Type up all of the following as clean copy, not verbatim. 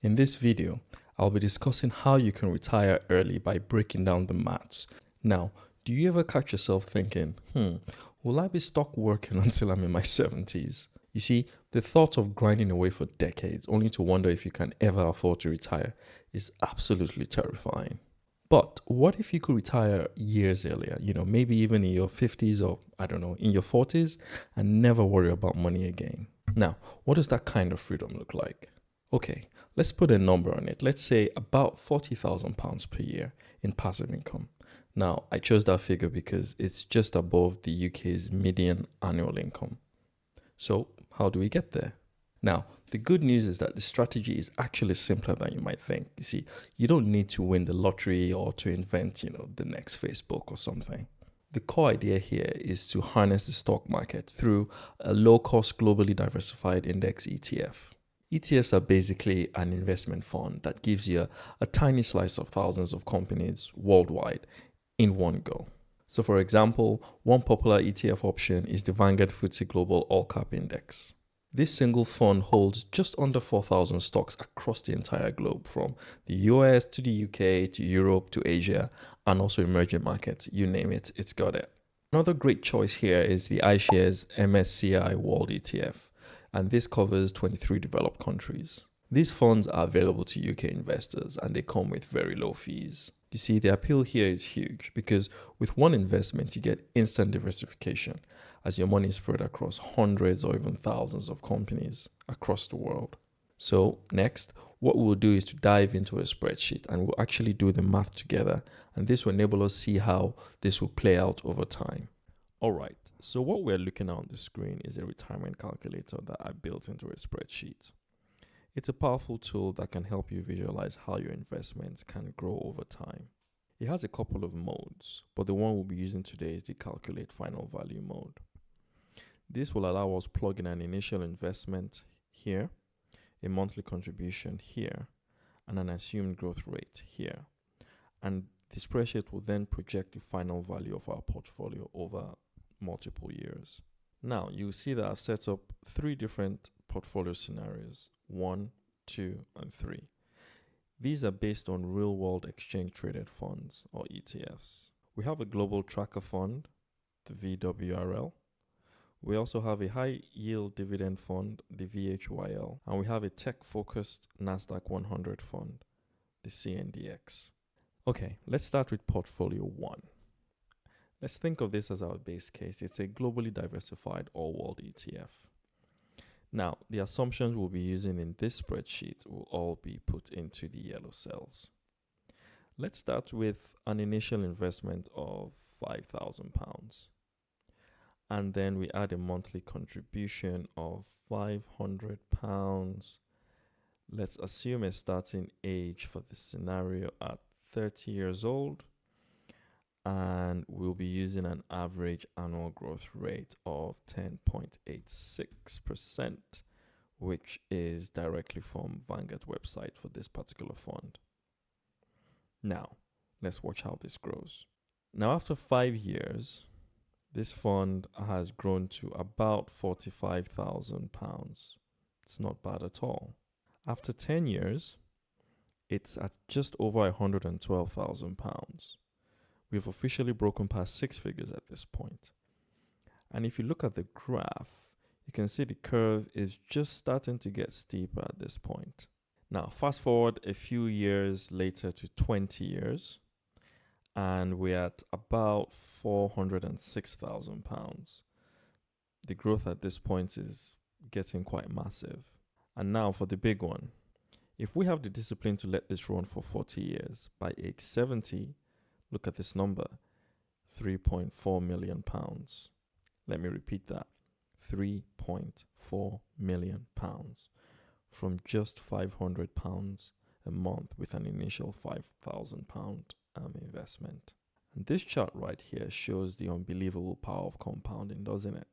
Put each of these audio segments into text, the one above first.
In this video, I'll be discussing how you can retire early by breaking down the maths. Now, do you ever catch yourself thinking, will I be stuck working until I'm in my 70s? You see, the thought of grinding away for decades only to wonder if you can ever afford to retire is absolutely terrifying. But what if you could retire years earlier, maybe even in your 50s or, I don't know, in your 40s and never worry about money again? Now, what does that kind of freedom look like? Okay, let's put a number on it. Let's say about £40,000 per year in passive income. Now, I chose that figure because it's just above the UK's median annual income. So, how do we get there? Now, the good news is that the strategy is actually simpler than you might think. You see, you don't need to win the lottery or to invent, the next Facebook or something. The core idea here is to harness the stock market through a low-cost, globally diversified index ETF. ETFs are basically an investment fund that gives you a tiny slice of thousands of companies worldwide in one go. So for example, one popular ETF option is the Vanguard FTSE Global All Cap Index. This single fund holds just under 4,000 stocks across the entire globe, from the US to the UK to Europe to Asia and also emerging markets. You name it, it's got it. Another great choice here is the iShares MSCI World ETF, and this covers 23 developed countries. These funds are available to UK investors and they come with very low fees. You see, the appeal here is huge because with one investment, you get instant diversification as your money is spread across hundreds or even thousands of companies across the world. So next, what we'll do is to dive into a spreadsheet and we'll actually do the math together, and this will enable us to see how this will play out over time. All right, so what we're looking at on the screen is a retirement calculator that I built into a spreadsheet. It's a powerful tool that can help you visualize how your investments can grow over time. It has a couple of modes, but the one we'll be using today is the calculate final value mode. This will allow us plug in an initial investment here, a monthly contribution here, and an assumed growth rate here. And the spreadsheet will then project the final value of our portfolio over multiple years. Now, you'll see that I've set up 3 different portfolio scenarios, 1, 2, and 3. These are based on real-world exchange-traded funds, or ETFs. We have a global tracker fund, the VWRL. We also have a high-yield dividend fund, the VHYL, and we have a tech-focused NASDAQ 100 fund, the CNDX. Okay, let's start with portfolio 1. Let's think of this as our base case. It's a globally diversified all-world ETF. Now, the assumptions we'll be using in this spreadsheet will all be put into the yellow cells. Let's start with an initial investment of £5,000. And then we add a monthly contribution of £500. Let's assume a starting age for this scenario at 30 years old. And we'll be using an average annual growth rate of 10.86%, which is directly from Vanguard website for this particular fund. Now, let's watch how this grows. Now, after 5 years, this fund has grown to about £45,000. It's not bad at all. After 10 years, it's at just over £112,000. We've officially broken past 6 figures at this point. And if you look at the graph, you can see the curve is just starting to get steeper at this point. Now, fast forward a few years later to 20 years, and we're at about £406,000. The growth at this point is getting quite massive. And now for the big one. If we have the discipline to let this run for 40 years, by age 70, look at this number, £3.4 million. Let me repeat that, £3.4 million from just £500 a month with an initial £5,000 investment. And this chart right here shows the unbelievable power of compounding, doesn't it?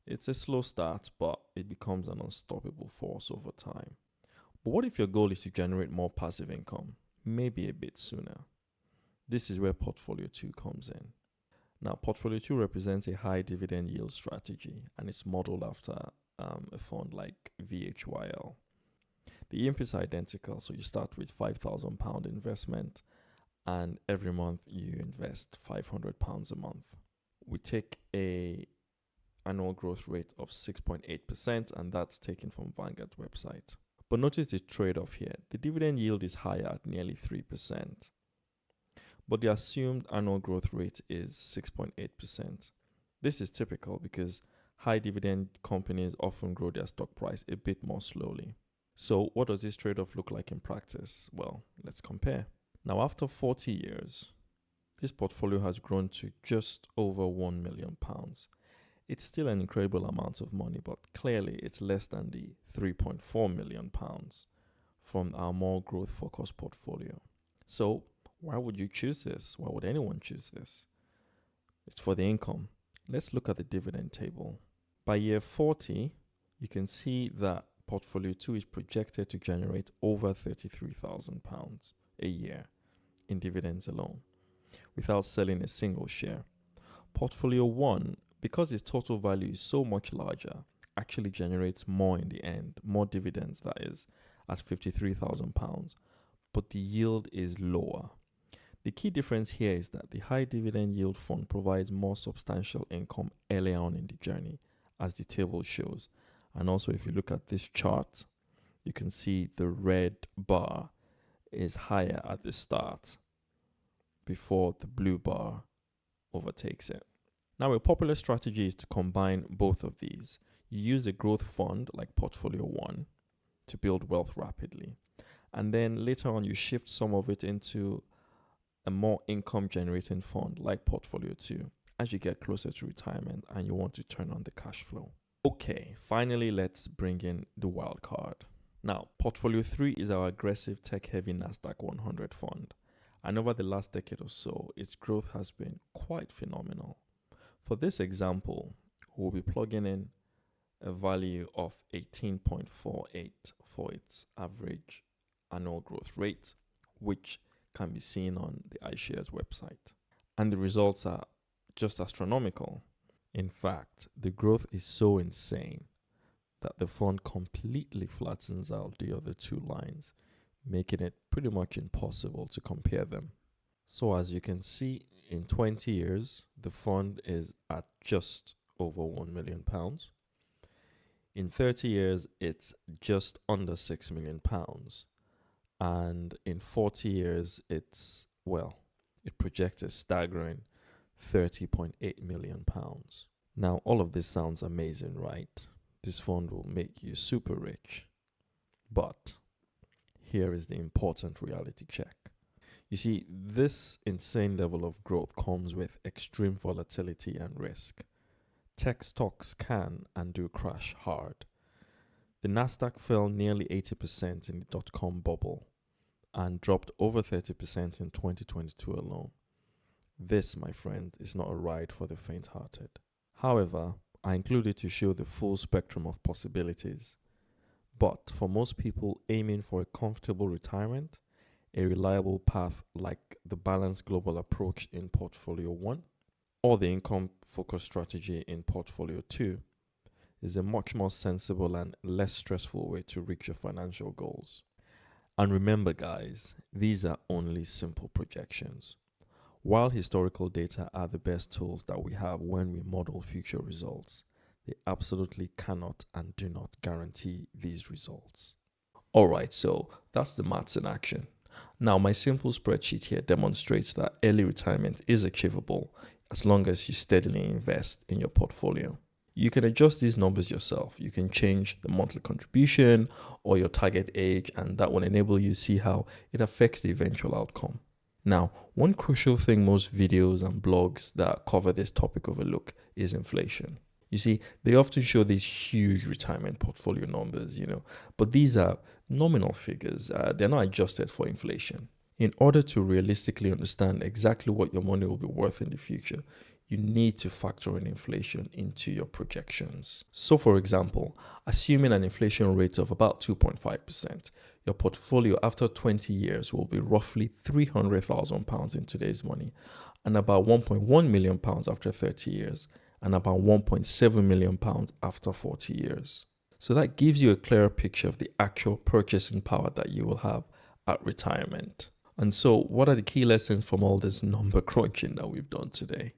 It's a slow start, but it becomes an unstoppable force over time. But what if your goal is to generate more passive income, maybe a bit sooner? This is where Portfolio 2 comes in. Now, Portfolio 2 represents a high dividend yield strategy, and it's modeled after a fund like VHYL. The inputs are identical. So you start with £5,000 investment, and every month you invest £500 a month. We take a annual growth rate of 6.8%, and that's taken from Vanguard's website. But notice the trade-off here. The dividend yield is higher at nearly 3%, but the assumed annual growth rate is 6.8%. This is typical because high dividend companies often grow their stock price a bit more slowly. So what does this trade-off look like in practice? Well, let's compare. Now, after 40 years, this portfolio has grown to just over £1 million. It's still an incredible amount of money, but clearly it's less than the £3.4 million from our more growth-focused portfolio. So why would you choose this? Why would anyone choose this? It's for the income. Let's look at the dividend table. By year 40, you can see that Portfolio 2 is projected to generate over £33,000 a year in dividends alone, without selling a single share. Portfolio 1, because its total value is so much larger, actually generates more in the end, more dividends that is, at £53,000, but the yield is lower. The key difference here is that the high dividend yield fund provides more substantial income early on in the journey, as the table shows. And also, if you look at this chart, you can see the red bar is higher at the start before the blue bar overtakes it. Now, a popular strategy is to combine both of these. You use a growth fund like Portfolio 1 to build wealth rapidly. And then later on, you shift some of it into a more income generating fund like Portfolio 2 as you get closer to retirement and you want to turn on the cash flow. Okay, finally, let's bring in the wild card. Now, Portfolio 3 is our aggressive tech-heavy Nasdaq 100 fund. And over the last decade or so, its growth has been quite phenomenal. For this example, we'll be plugging in a value of 18.48 for its average annual growth rate, which can be seen on the iShares website. And the results are just astronomical. In fact, the growth is so insane that the fund completely flattens out the other two lines, making it pretty much impossible to compare them. So as you can see, in 20 years, the fund is at just over £1 million. In 30 years, it's just under £6 million. And in 40 years, it projects a staggering £30.8 million. Now, all of this sounds amazing, right? This fund will make you super rich. But here is the important reality check. You see, this insane level of growth comes with extreme volatility and risk. Tech stocks can and do crash hard. The Nasdaq fell nearly 80% in the dot-com bubble and dropped over 30% in 2022 alone. This, my friend, is not a ride for the faint-hearted. However, I included to show the full spectrum of possibilities. But for most people aiming for a comfortable retirement, a reliable path like the balanced global approach in Portfolio 1 or the income-focused strategy in Portfolio 2 is a much more sensible and less stressful way to reach your financial goals. And remember, guys, these are only simple projections. While historical data are the best tools that we have when we model future results, they absolutely cannot and do not guarantee these results. Alright, so that's the maths in action. Now, my simple spreadsheet here demonstrates that early retirement is achievable as long as you steadily invest in your portfolio. You can adjust these numbers yourself. You can change the monthly contribution or your target age, and that will enable you to see how it affects the eventual outcome. Now, one crucial thing most videos and blogs that cover this topic overlook is inflation. You see, they often show these huge retirement portfolio numbers, but these are nominal figures. They're not adjusted for inflation. In order to realistically understand exactly what your money will be worth in the future, you need to factor in inflation into your projections. So for example, assuming an inflation rate of about 2.5%, your portfolio after 20 years will be roughly £300,000 in today's money, and about £1.1 million after 30 years, and about £1.7 million after 40 years. So that gives you a clearer picture of the actual purchasing power that you will have at retirement. And so, what are the key lessons from all this number crunching that we've done today?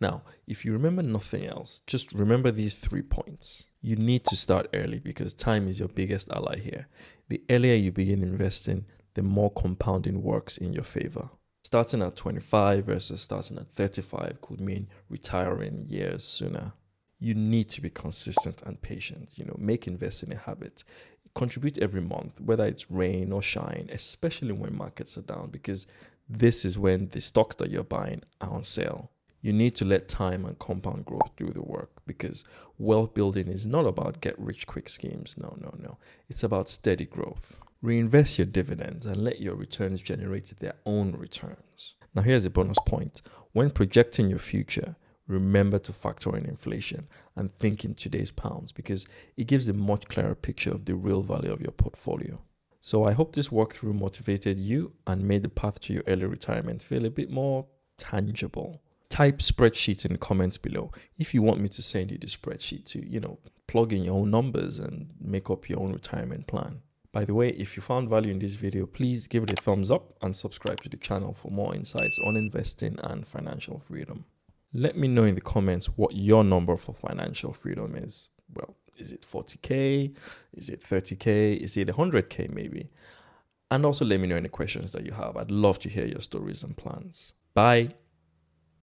Now, if you remember nothing else, just remember these 3 points. You need to start early because time is your biggest ally here. The earlier you begin investing, the more compounding works in your favor. Starting at 25 versus starting at 35 could mean retiring years sooner. You need to be consistent and patient. Make investing a habit. Contribute every month, whether it's rain or shine, especially when markets are down, because this is when the stocks that you're buying are on sale. You need to let time and compound growth do the work, because wealth building is not about get rich quick schemes. No. It's about steady growth. Reinvest your dividends and let your returns generate their own returns. Now, here's a bonus point. When projecting your future, remember to factor in inflation and think in today's pounds, because it gives a much clearer picture of the real value of your portfolio. So I hope this walkthrough motivated you and made the path to your early retirement feel a bit more tangible. Type spreadsheet in the comments below if you want me to send you the spreadsheet to, plug in your own numbers and make up your own retirement plan. By the way, if you found value in this video, please give it a thumbs up and subscribe to the channel for more insights on investing and financial freedom. Let me know in the comments what your number for financial freedom is. Well, is it 40K? Is it 30K? Is it 100K maybe? And also let me know any questions that you have. I'd love to hear your stories and plans. Bye.